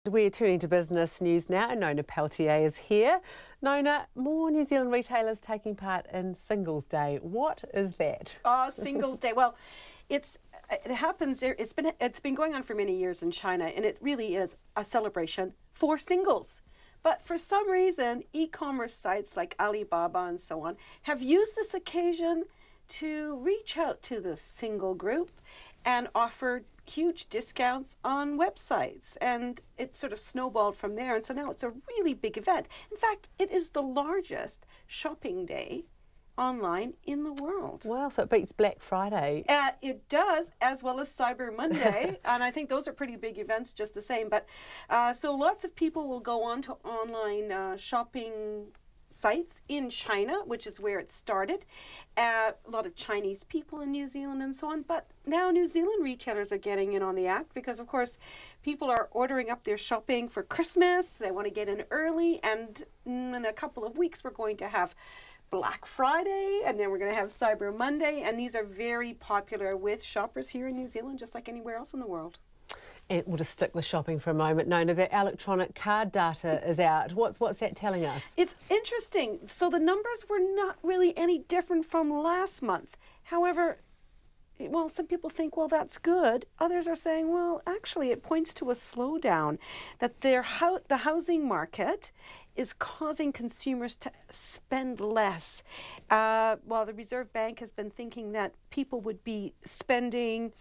We're turning to business news now, and Nona Peltier is here. Nona, more New Zealand retailers taking part in Singles Day. What is that? Oh, Singles Day. Well, it happens. It's been going on for many years in China, and it really is a celebration for singles. But for some reason, e-commerce sites like Alibaba and so on have used this occasion to reach out to the single group and offer huge discounts on websites, and it sort of snowballed from there, and so now it's a really big event. In fact, it is the largest shopping day online in the world. Wow, so it beats Black Friday. It does, as well as Cyber Monday, and I think those are pretty big events just the same. But so lots of people will go on to online shopping sites in China, which is where it started. A lot of Chinese people in New Zealand and so on. But now New Zealand retailers are getting in on the act because, of course, people are ordering up their shopping for Christmas. They want to get in early. And in a couple of weeks, we're going to have Black Friday, and then we're going to have Cyber Monday. And these are very popular with shoppers here in New Zealand, just like anywhere else in the world. And we'll just stick with shopping for a moment. Nona, the electronic card data is out. What's that telling us? It's interesting. So the numbers were not really any different from last month. However, well, some people think, well, that's good. Others are saying, well, actually, it points to a slowdown, that the housing market is causing consumers to spend less. While the Reserve Bank has been thinking that people would be spending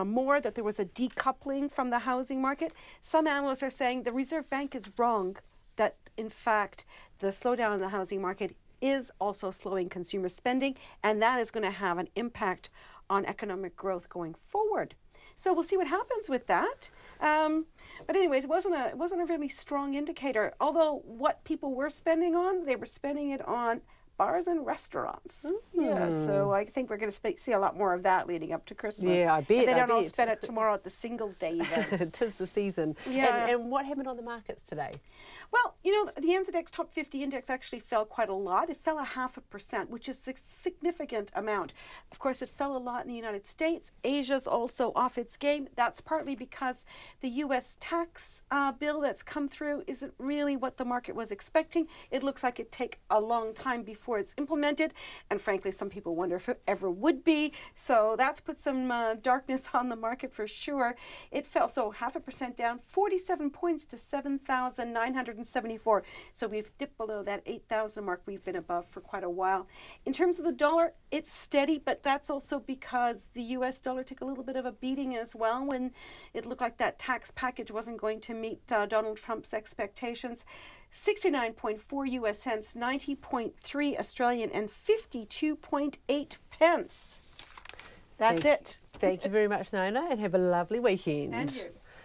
more, that there was a decoupling from the housing market. Some analysts are saying the Reserve Bank is wrong, that in fact the slowdown in the housing market is also slowing consumer spending, and that is going to have an impact on economic growth going forward. So we'll see what happens with that. But anyways, it wasn't a really strong indicator. Although what people were spending on, they were spending it on bars and restaurants. Yeah, so I think we're going to see a lot more of that leading up to Christmas. Yeah, I bet. And they don't all spend it tomorrow at the Singles Day events. It is the season. Yeah. And what happened on the markets today? Well, you know, the NZX Top 50 Index actually fell quite a lot. It fell 0.5%, which is a significant amount. Of course, it fell a lot in the United States. Asia's also off its game. That's partly because the U.S. tax bill that's come through isn't really what the market was expecting. It looks like it'd take a long time before it's implemented, and frankly, some people wonder if it ever would be. So that's put some darkness on the market for sure. It fell 0.5% down, 47 points to 7,974. So we've dipped below that 8,000 mark we've been above for quite a while. In terms of the dollar, it's steady, but that's also because the U.S. dollar took a little bit of a beating as well when it looked like that tax package wasn't going to meet Donald Trump's expectations. 69.4 US cents, 90.3 Australian, and 52.8 pence. That's it. Thank you very much, Nona, and have a lovely weekend. And you.